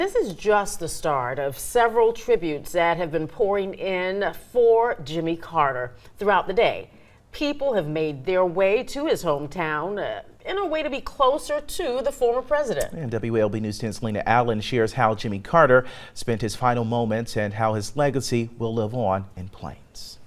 This is just the start of several tributes that have been pouring in for Jimmy Carter throughout the day. People have made their way to his hometown in a way to be closer to the former president. And WALB News 10's Lena Allen shares how Jimmy Carter spent his final moments and how his legacy will live on in Plains.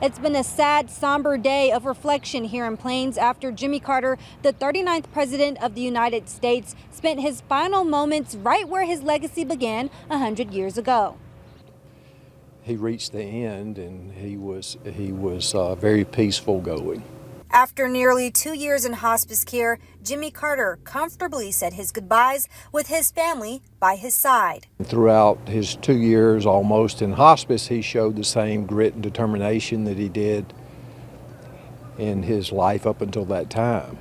It's been a sad, somber day of reflection here in Plains after Jimmy Carter, the 39th president of the United States, spent his final moments right where his legacy began 100 years ago. He reached the end, and he was very peaceful going. After nearly 2 years in hospice care, Jimmy Carter comfortably said his goodbyes with his family by his side. Throughout his 2 years almost in hospice, he showed the same grit and determination that he did in his life up until that time.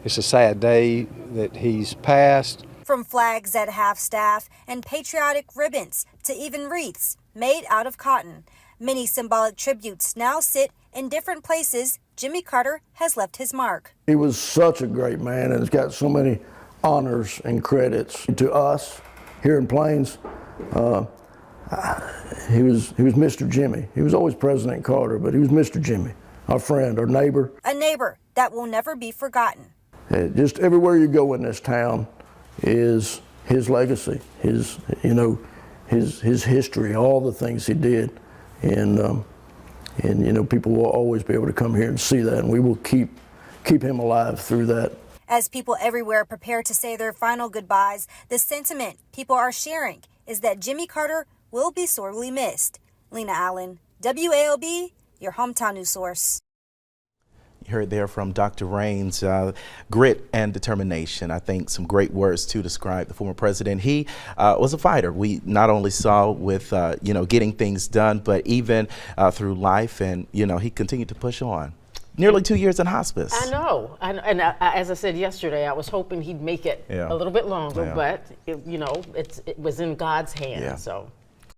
It's a sad day that he's passed. From flags at half-staff and patriotic ribbons to even wreaths made out of cotton, many symbolic tributes now sit in different places. Jimmy Carter has left his mark. He was such a great man and has got so many honors and credits to us here in Plains. He was Mr. Jimmy. He was always President Carter, but he was Mr. Jimmy, our friend, our neighbor. A neighbor that will never be forgotten. Just everywhere you go in this town is his legacy, his history, all the things he did, and people will always be able to come here and see that, and we will keep him alive through that. As people everywhere prepare to say their final goodbyes, the sentiment people are sharing is that Jimmy Carter will be sorely missed. Lena Allen, WALB, your hometown news source. You heard there from Dr. Raines, grit and determination. I think some great words to describe the former president. He was a fighter. We not only saw with, getting things done, but even through life. And, he continued to push on. Nearly 2 years in hospice. I know. And as I said yesterday, I was hoping he'd make it a little bit longer, but, it was in God's hands. Yeah. So.